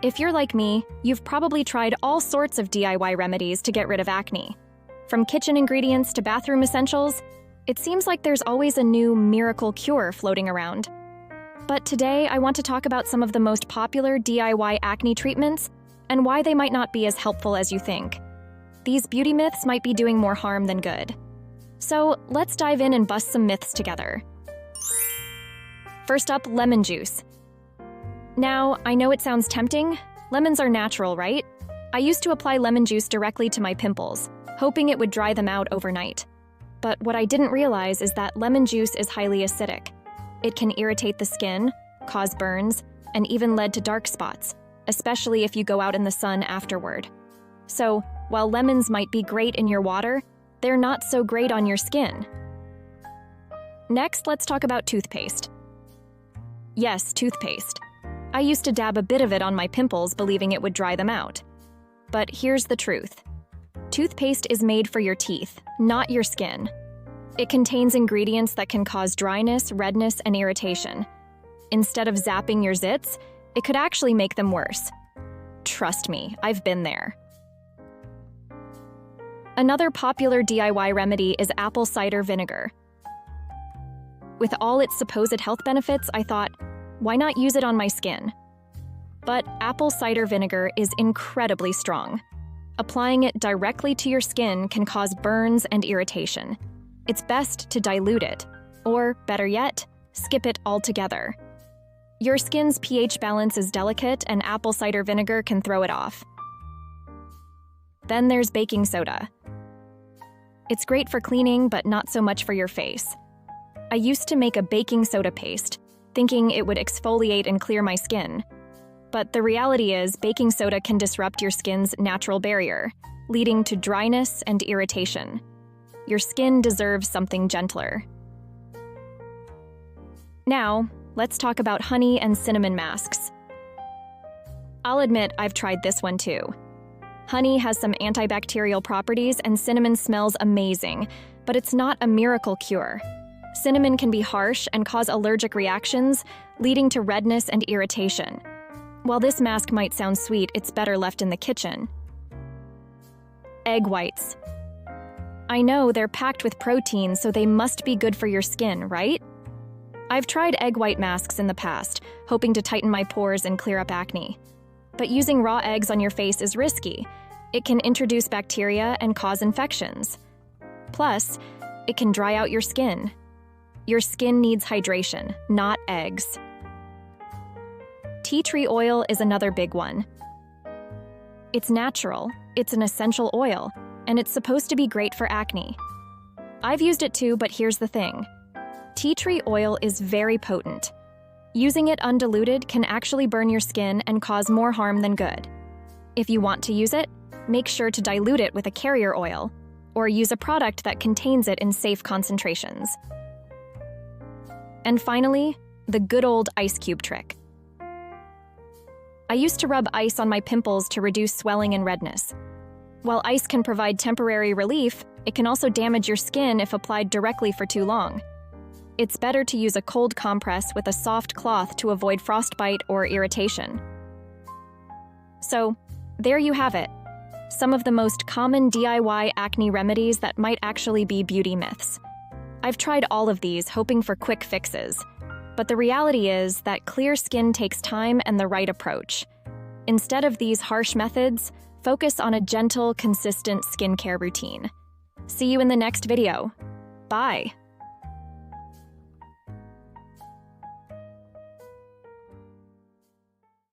If you're like me, you've probably tried all sorts of DIY remedies to get rid of acne. From kitchen ingredients to bathroom essentials, it seems like there's always a new miracle cure floating around. But today, I want to talk about some of the most popular DIY acne treatments and why they might not be as helpful as you think. These beauty myths might be doing more harm than good. So let's dive in and bust some myths together. First up, lemon juice. Now, I know it sounds tempting. Lemons are natural, right? I used to apply lemon juice directly to my pimples, hoping it would dry them out overnight. But what I didn't realize is that lemon juice is highly acidic. It can irritate the skin, cause burns, and even lead to dark spots, especially if you go out in the sun afterward. So, while lemons might be great in your water, they're not so great on your skin. Next, let's talk about toothpaste. Yes, toothpaste. I used to dab a bit of it on my pimples, believing it would dry them out. But here's the truth. Toothpaste is made for your teeth, not your skin. It contains ingredients that can cause dryness, redness, and irritation. Instead of zapping your zits, it could actually make them worse. Trust me, I've been there. Another popular DIY remedy is apple cider vinegar. With all its supposed health benefits, I thought, why not use it on my skin? But apple cider vinegar is incredibly strong. Applying it directly to your skin can cause burns and irritation. It's best to dilute it, or better yet, skip it altogether. Your skin's pH balance is delicate, and apple cider vinegar can throw it off. Then there's baking soda. It's great for cleaning, but not so much for your face. I used to make a baking soda paste, thinking it would exfoliate and clear my skin. But the reality is, baking soda can disrupt your skin's natural barrier, leading to dryness and irritation. Your skin deserves something gentler. Now, let's talk about honey and cinnamon masks. I'll admit I've tried this one too. Honey has some antibacterial properties and cinnamon smells amazing, but it's not a miracle cure. Cinnamon can be harsh and cause allergic reactions, leading to redness and irritation. While this mask might sound sweet, it's better left in the kitchen. Egg whites. I know they're packed with protein, so they must be good for your skin, right? I've tried egg white masks in the past, hoping to tighten my pores and clear up acne. But using raw eggs on your face is risky. It can introduce bacteria and cause infections. Plus, it can dry out your skin. Your skin needs hydration, not eggs. Tea tree oil is another big one. It's natural, it's an essential oil, and it's supposed to be great for acne. I've used it too, but here's the thing. Tea tree oil is very potent. Using it undiluted can actually burn your skin and cause more harm than good. If you want to use it, make sure to dilute it with a carrier oil, or use a product that contains it in safe concentrations. And finally, the good old ice cube trick. I used to rub ice on my pimples to reduce swelling and redness. While ice can provide temporary relief, it can also damage your skin if applied directly for too long. It's better to use a cold compress with a soft cloth to avoid frostbite or irritation. So, there you have it. Some of the most common DIY acne remedies that might actually be beauty myths. I've tried all of these, hoping for quick fixes. But the reality is that clear skin takes time and the right approach. Instead of these harsh methods, focus on a gentle, consistent skincare routine. See you in the next video. Bye!